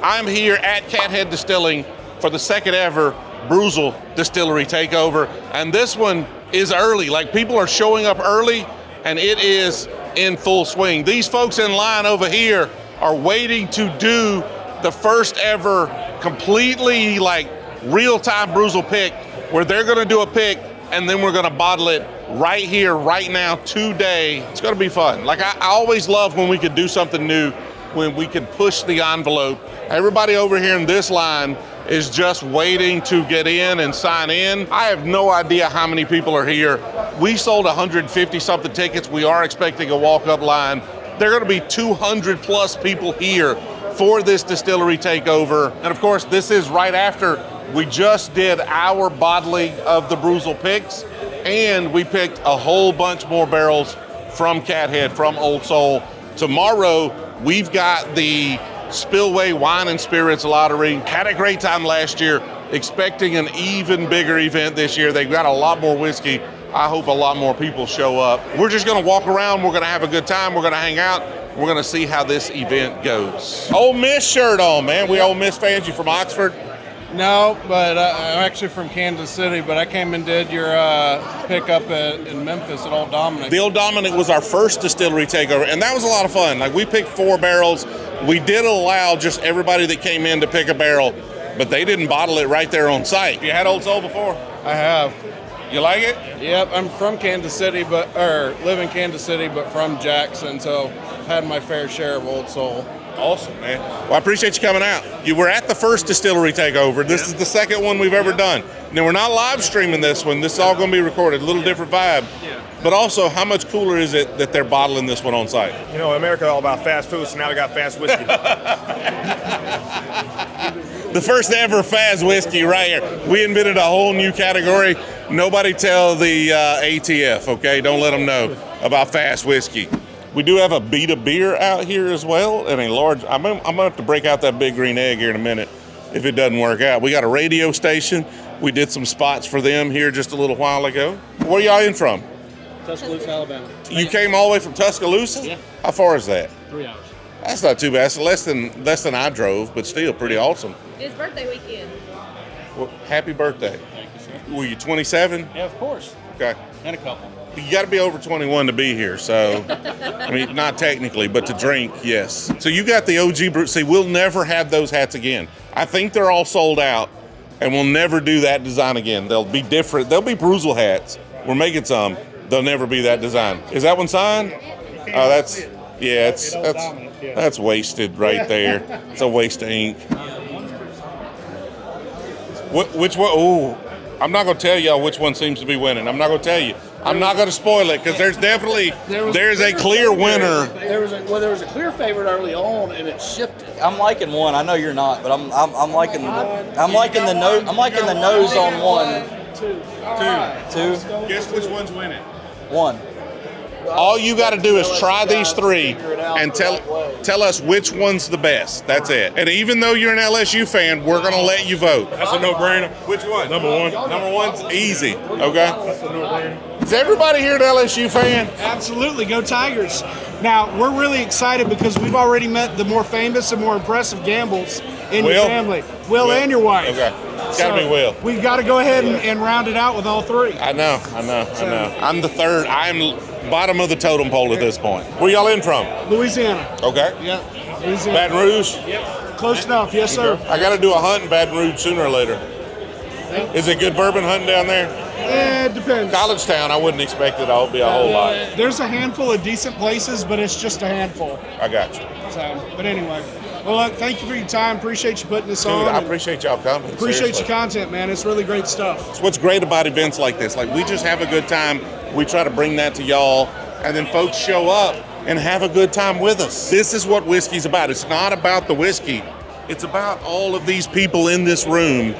I'm here at Cathead Distilling for the second ever Brewzle Distillery Takeover, and this one is early. Like, people are showing up early, and it is in full swing. These folks in line over here are waiting to do the first ever completely like real-time Brewzle pick, where they're gonna do a pick and then we're gonna bottle it right here, right now, today. It's gonna be fun. Like, I always love when we could do something new, when we could push the envelope. Everybody over here in this line is just waiting to get in and sign in. I have no idea how many people are here. We sold 150 something tickets. We are expecting a walk-up line. There are gonna be 200 plus people here for this distillery takeover. And of course, this is right after we just did our bottling of the Brewzle picks, and we picked a whole bunch more barrels from Cathead, from Old Soul. Tomorrow, we've got the Spillway Wine and Spirits Lottery. Had a great time last year, expecting an even bigger event this year. They've got a lot more whiskey. I hope a lot more people show up. We're just gonna walk around, we're gonna have a good time, we're gonna hang out, we're gonna see how this event goes. Ole Miss shirt on, man. We Ole Miss fans. You from Oxford? No, but I'm actually from Kansas City, but I came and did your pickup in Memphis at Old Dominic. The Old Dominic was our first distillery takeover, and that was a lot of fun. Like, we picked 4 barrels. We did allow just everybody that came in to pick a barrel, but they didn't bottle it right there on site. You had Old Soul before? I have. You like it? Yep, I'm from Kansas City, live in Kansas City, but from Jackson, so I've had my fair share of Old Soul. Awesome, man. Well, I appreciate you coming out. You were at the first distillery takeover. This is the second one we've ever done. Now, we're not live streaming this one. This is all going to be recorded. A little different vibe. Yeah. But also, how much cooler is it that they're bottling this one on site? You know, America all about fast food, so now we got fast whiskey. The first ever fast whiskey right here. We invented a whole new category. Nobody tell the ATF, okay? Don't let them know about fast whiskey. We do have a beat of beer out here as well, and a large, I'm gonna have to break out that big green egg here in a minute if it doesn't work out. We got a radio station. We did some spots for them here just a little while ago. Where y'all in from? Tuscaloosa, Alabama. You came all the way from Tuscaloosa? Yeah. How far is that? 3 hours. That's not too bad. It's less than I drove, but still pretty awesome. It's birthday weekend. Well, happy birthday. Thank you, sir. Were you 27? Yeah, of course. Okay. And a couple. You got to be over 21 to be here, so, I mean, not technically, but to drink, yes. So you got the OG Brew. See, we'll never have those hats again. I think they're all sold out, and we'll never do that design again. They'll be different. They'll be Brewzle hats. We're making some. They'll never be that design. Is that one signed? Oh, that's wasted right there. It's a waste of ink. Which one? Oh, I'm not going to tell y'all which one seems to be winning. I'm not going to tell you. I'm not going to spoil it, because there's definitely a clear winner. There was a clear favorite early on, and it shifted. I'm liking one. I know you're not, but I'm liking the nose on one. Two. Guess which one's winning? One. All you got to do is try these 3 and tell us which one's the best. That's it. And even though you're an LSU fan, we're going to let you vote. That's a no-brainer. Which one? Number 1. Number 1's easy. Okay. That's a no-brainer. Is everybody here an LSU fan? Absolutely, go Tigers. Now, we're really excited because we've already met the more famous and more impressive Gambles in your family. Will and your wife. Okay. It's got to be Will. We've got to go ahead and round it out with all 3. I know. I'm the third. I'm bottom of the totem pole at this point. Where y'all in from? Louisiana. Okay. Yeah, Louisiana. Baton Rouge? Yep. Close enough, yes, sir. I got to do a hunt in Baton Rouge sooner or later. Is it good bourbon hunting down there? It depends. College town, I wouldn't expect it to be a whole lot. There's a handful of decent places, but it's just a handful. I got you. So, but anyway. Well, look, thank you for your time. Appreciate you putting this Dude, on. I appreciate y'all coming. Appreciate Seriously. your content, man. It's really great stuff. It's what's great about events like this. Like, we just have a good time. We try to bring that to y'all, and then folks show up and have a good time with us. This is what whiskey's about. It's not about the whiskey. It's about all of these people in this room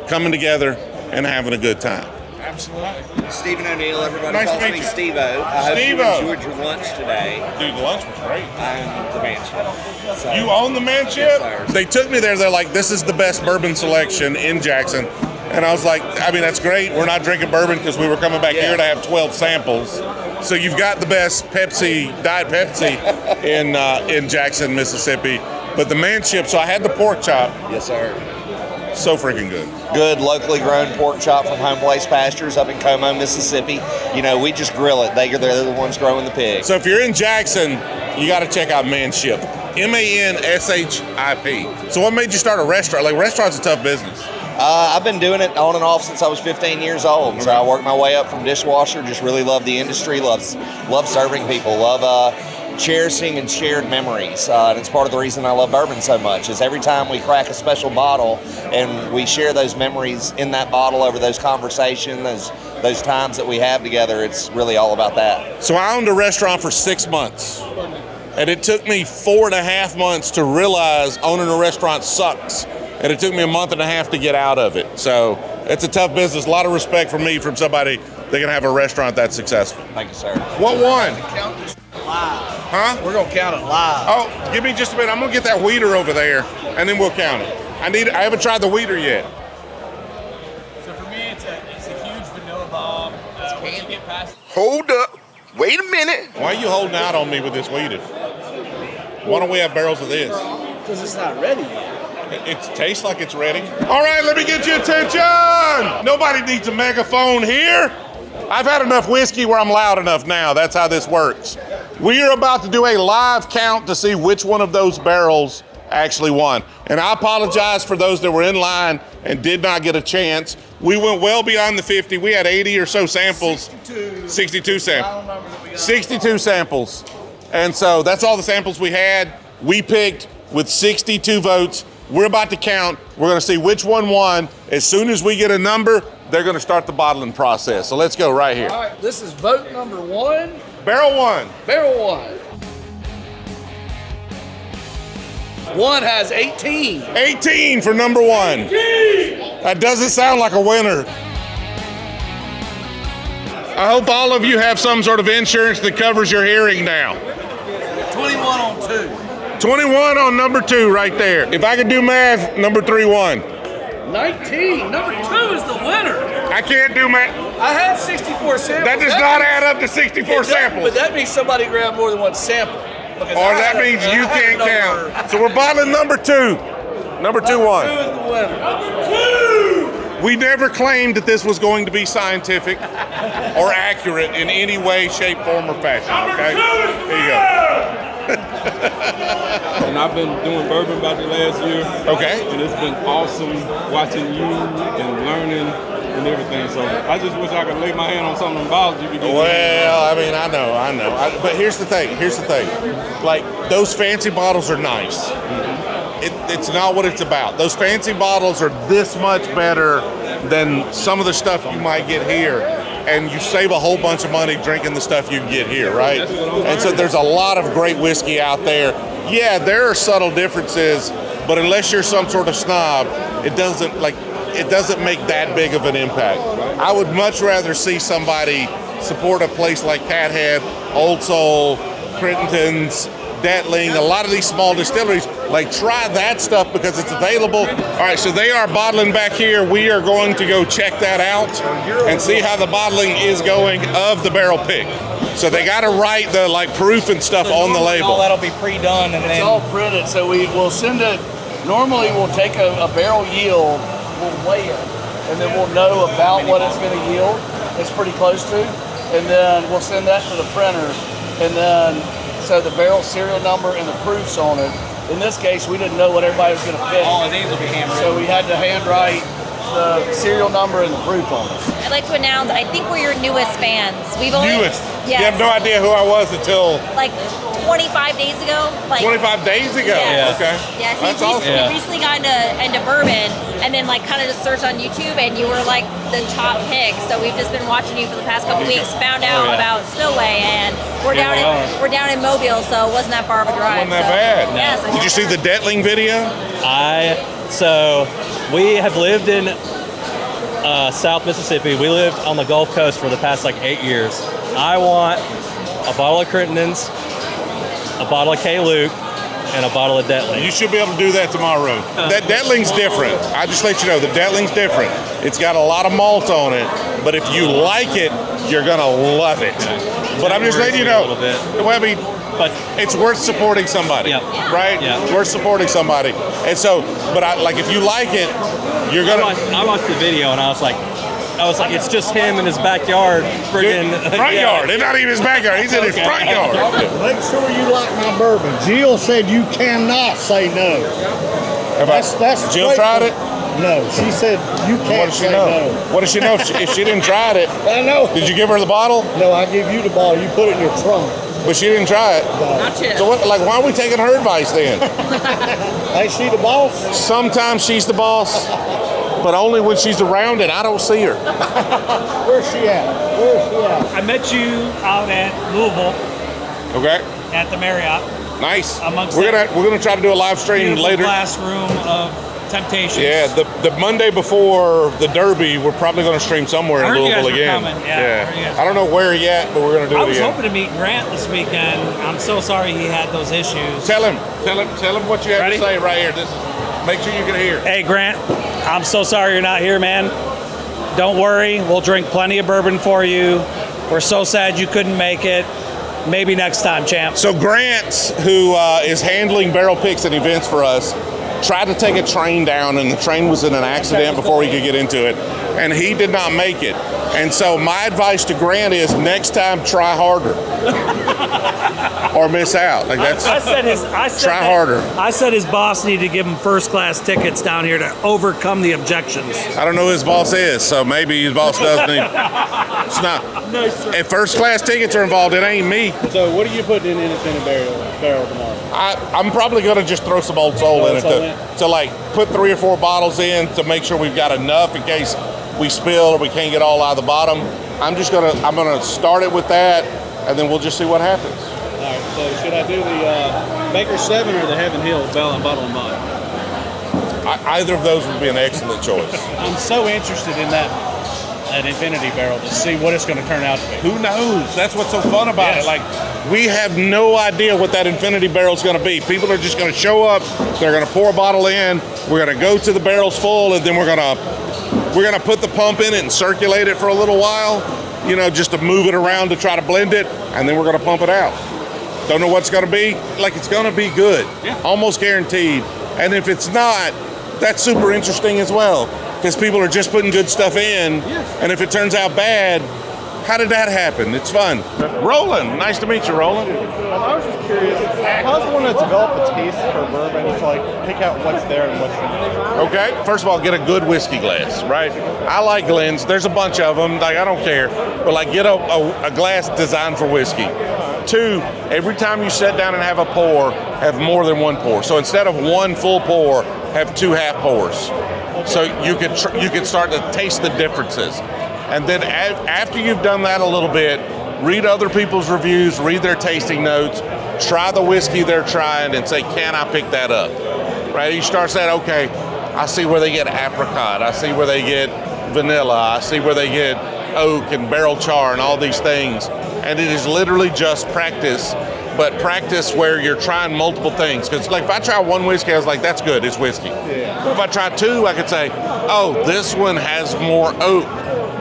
coming together and having a good time. Absolutely. Stephen O'Neill, everybody Nice to calls meet me you. Steve-O. I hope Steve-O. you enjoyed your lunch today. Dude, the lunch was great. I own the mansion. So, You own the manship? Yes, sir. They took me there. They're like, this is the best bourbon selection in Jackson. And I was like, I mean, that's great. We're not drinking bourbon because we were coming back here to have 12 samples. So you've got the best Diet Pepsi in Jackson, Mississippi. But the manship, so I had the pork chop. Yes, sir. So freaking good. Good locally grown pork chop from Home Place Pastures up in Como, Mississippi. You know, we just grill it. They're the ones growing the pig. So if you're in Jackson, you got to check out Manship. MANSHIP. So what made you start a restaurant? Like, restaurant's a tough business. I've been doing it on and off since I was 15 years old. So I worked my way up from dishwasher. Just really love the industry. Love serving people. Love cherishing and shared memories. And it's part of the reason I love bourbon so much. Is every time we crack a special bottle and we share those memories in that bottle over those conversations, those times that we have together. It's really all about that. So I owned a restaurant for 6 months. And it took me 4.5 months to realize owning a restaurant sucks. And it took me a month and a half to get out of it. So it's a tough business. A lot of respect from me from somebody that can have a restaurant that's successful. Thank you, sir. What one? Count this live. Huh? We're gonna count it live. Oh, give me just a minute. I'm gonna get that weeder over there, and then we'll count it. I haven't tried the weeder yet. So for me, it's a huge vanilla bomb. Once you get past Hold up. Wait a minute. Why are you holding out on me with this weeder? Why don't we have barrels of this? Because it's not ready yet. It tastes like it's ready. All right, let me get your attention. Nobody needs a megaphone here. I've had enough whiskey where I'm loud enough now. That's how this works. We are about to do a live count to see which one of those barrels actually won. And I apologize for those that were in line and did not get a chance. We went well beyond the 50. We had 80 or so samples. 62 samples. 62 samples. And so that's all the samples we had. We picked with 62 votes. We're about to count. We're going to see which one won. As soon as we get a number, they're going to start the bottling process. So let's go right here. All right, this is vote number 1. Barrel one. Barrel 1. 1 has 18. 18 for number 1. That doesn't sound like a winner. I hope all of you have some sort of insurance that covers your hearing now. 21 on 2. 21 on number 2 right there. If I could do math, number 3 won. 19. Number 2 is the winner. I can't do math. I had 64 samples. That does not add up to 64 samples. But that means somebody grabbed more than one sample. Or that means you can't count. So we're bottling number 2. Number 2 won. 2 is the winner. We never claimed that this was going to be scientific or accurate in any way, shape, form, or fashion. Okay? There you go. And I've been doing bourbon about the last year. Okay. And it's been awesome watching you and learning and everything. So I just wish I could lay my hand on some of them bottles you could get. Well, I mean, I know. But here's the thing. Like, those fancy bottles are nice. It's not what it's about. Those fancy bottles are this much better than some of the stuff you might get here. And you save a whole bunch of money drinking the stuff you can get here, right? And so there's a lot of great whiskey out there. Yeah, there are subtle differences, but unless you're some sort of snob, it doesn't make that big of an impact. I would much rather see somebody support a place like Cathead, Old Soul, Crittenden's, Detling, a lot of these small distilleries. Like, try that stuff because it's available. All right, so they are bottling back here. We are going to go check that out and see how the bottling is going of the barrel pick. So they got to write the proof and stuff on the label. All that'll be pre-done, and It's then all printed, so we'll send it. Normally, we'll take a barrel yield, we'll weigh it, and then we'll know about what it's going to yield. It's pretty close to, and then we'll send that to the printer, and then so the barrel serial number and the proofs on it. In this case, we didn't know what everybody was going to pick. all of these will be handwritten. So we had to handwrite the serial number and the proof on it. I'd like to announce, I think we're your newest fans. We've only Newest. Yes. You have no idea who I was until like 25 days ago. Like 25 days ago. Yeah. Okay. Yeah, so That's you awesome. recently got into bourbon, and then kind of just searched on YouTube, and you were like the top pick. So we've just been watching you for the past couple weeks. Found out about Spillway, and we're down in Mobile, so it wasn't that far of a drive. Wasn't that bad. Yeah, so Did you see the Detling video? So we have lived in South Mississippi. We lived on the Gulf Coast for the past 8 years. I want a bottle of Crittenden's, a bottle of K. Luke, and a bottle of Detling. You should be able to do that tomorrow. That Detling's different. I just let you know, the Detling's different. It's got a lot of malt on it, but if you like it, you're gonna love it. But I'm just letting you know. Well, I mean, but it's worth supporting somebody, right? Yeah. It's worth supporting somebody. And so, but if you like it, you're gonna. I watched the video and I was like, it's just him in his backyard, friggin' front yard. It's not even his backyard. He's in his front yard. Make sure you like my bourbon. Jill said you cannot say no. That's Jill tried it? No, she said you can't say no. What does she know if she didn't try it? I know. Did you give her the bottle? No, I give you the bottle. You put it in your trunk. But she didn't try it. Not yet. So what? Like, why are we taking her advice then? Ain't she the boss? Sometimes she's the boss, but only when she's around and I don't see her. Where's she at? I met you out at Louisville Okay. at the Marriott. Nice. Amongst We're gonna try to do a live stream Beautiful later. classroom of temptations. Yeah, the Monday before the Derby, we're probably going to stream somewhere I in heard you Louisville guys were again. coming, yeah. I heard you guys I don't know where yet, but we're going to do I it was again. hoping to meet Grant this weekend. I'm so sorry he had those issues. Tell him what you have Ready? to say right here. Make sure you can hear. Hey Grant, I'm so sorry you're not here, man. Don't worry, we'll drink plenty of bourbon for you. We're so sad you couldn't make it. Maybe next time, champ. So Grant, who is handling barrel picks and events for us, tried to take a train down, and the train was in an accident before he could get into it, and he did not make it. And so my advice to Grant is next time try harder or miss out. Like that's try harder. I said his boss needed to give him first class tickets down here to overcome the objections. I don't know who his boss is, so maybe his boss does need. It's not. If first class tickets are involved, it ain't me. So what are you putting in Independent Barrel tomorrow? I'm probably going to just throw some Old Soul in it to like put 3 or 4 bottles in to make sure we've got enough in case we spill or we can't get all out of the bottom. I'm gonna start it with that, and then we'll just see what happens. All right. So should I do the Baker 7 or the Heaven Hill Bottle and Bond? Either of those would be an excellent choice. I'm so interested in that Infinity Barrel to see what it's going to turn out to be. Who knows? That's what's so fun about it. Like, we have no idea what that Infinity Barrel is going to be. People are just going to show up. They're going to pour a bottle in. We're going to go to the barrels full, and then we're going to put the pump in it and circulate it for a little while, just to move it around to try to blend it, and then we're going to pump it out. Don't know what's going to be. Like, it's going to be good. Yeah. Almost guaranteed. And if it's not, that's super interesting as well, because people are just putting good stuff in, and if it turns out bad, how did that happen? It's fun. Roland, nice to meet you, Roland. I was just curious, how does one develop a taste for bourbon to pick out what's there and what's not? Okay, first of all, get a good whiskey glass, right? I like Glens. There's a bunch of them. Like, I don't care, but get a glass designed for whiskey. 2, every time you sit down and have a pour, have more than 1 pour. So instead of 1 full pour, have 2 half pours. So you can start to taste the differences. And then after you've done that a little bit, read other people's reviews, read their tasting notes, try the whiskey they're trying, and say, can I pick that up? Right? You start saying, okay, I see where they get apricot, I see where they get vanilla, I see where they get oak and barrel char and all these things. And it is literally just practice, but practice where you're trying multiple things. Because if I try 1 whiskey, I was like, that's good, it's whiskey. Yeah. But if I try 2, I could say, oh, this one has more oak.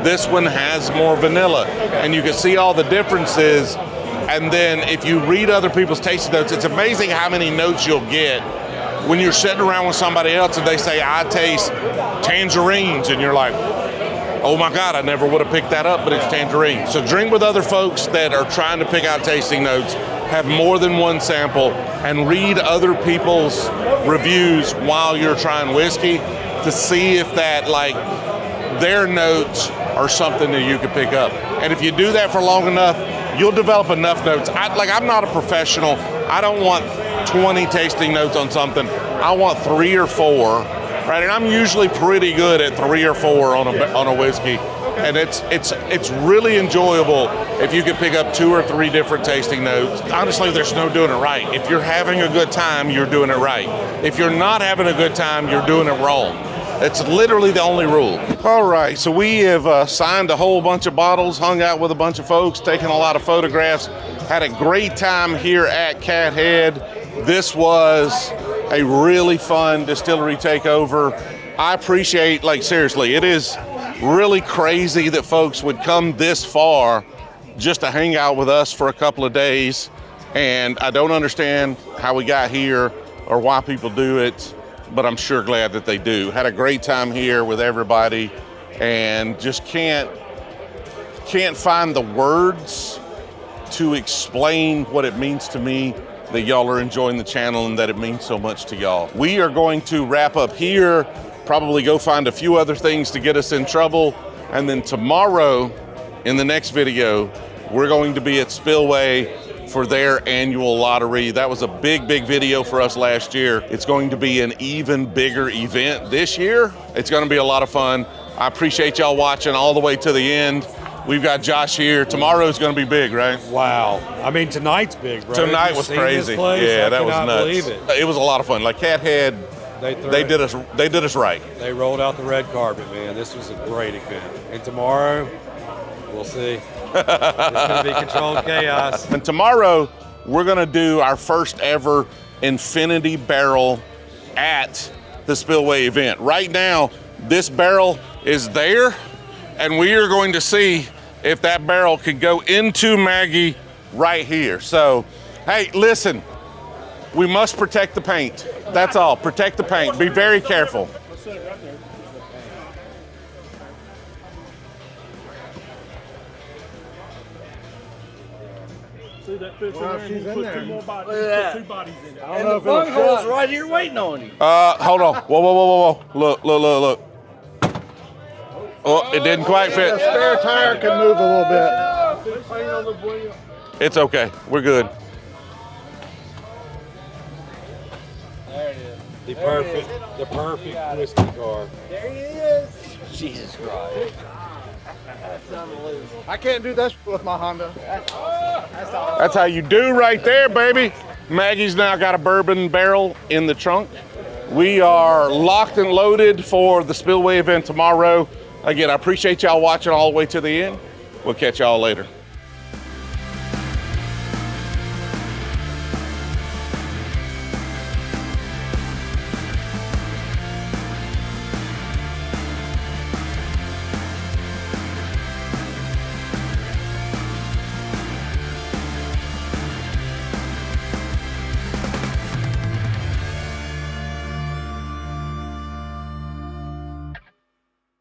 This one has more vanilla. And you can see all the differences. And then if you read other people's tasting notes, it's amazing how many notes you'll get when you're sitting around with somebody else and they say, I taste tangerines. And you're like, oh my God, I never would have picked that up, but it's tangerine. So drink with other folks that are trying to pick out tasting notes, have more than 1 sample, and read other people's reviews while you're trying whiskey to see if that, their notes are something that you can pick up. And if you do that for long enough, you'll develop enough notes. I'm not a professional. I don't want 20 tasting notes on something. I want 3 or 4, right? And I'm usually pretty good at 3 or 4 on a whiskey. And it's really enjoyable if you can pick up 2 or 3 different tasting notes. Honestly, there's no doing it right. If you're having a good time, you're doing it right. If you're not having a good time, you're doing it wrong. It's literally the only rule. All right, so we have signed a whole bunch of bottles, hung out with a bunch of folks, taken a lot of photographs, had a great time here at Cathead. This was a really fun distillery takeover. I appreciate, seriously, it is really crazy that folks would come this far just to hang out with us for a couple of days And I don't understand how we got here or why people do it, but I'm sure glad that they do. Had a great time here with everybody, and just can't find the words to explain what it means to me that y'all are enjoying the channel and that it means so much to y'all. We are going to wrap up here, probably go find a few other things to get us in trouble, and then tomorrow in the next video, we're going to be at Spillway for their annual lottery. That was a big video for us last year. It's going to be an even bigger event this year. It's gonna be a lot of fun. I appreciate y'all watching all the way to the end. We've got Josh here. Tomorrow's gonna be big, right? Wow. I mean, tonight's big, bro. Tonight was crazy. Yeah, that was nuts. Believe it. It was a lot of fun. Like Cathead, they did us right. They rolled out the red carpet, man. This was a great event. And tomorrow, we'll see. It's going to be controlled chaos. And tomorrow, we're going to do our first ever infinity barrel at the Spillway event. Right now, this barrel is there, and we are going to see if that barrel could go into Maggie right here. So, hey, listen, we must protect the paint. That's all. Protect the paint. Be very careful. That fits in there, and you put two more bodies, Look at put two bodies in it. And the bunghole is right here waiting on you. Hold on. Whoa. Look. Oh, it didn't quite fit. The spare tire can move a little bit. It's okay. We're good. There it is. The perfect whiskey car. There he is. Jesus Christ. I can't do that with my Honda. That's how you do right there, baby. Maggie's now got a bourbon barrel in the trunk. We are locked and loaded for the Spillway event tomorrow. Again, I appreciate y'all watching all the way to the end. We'll catch y'all later.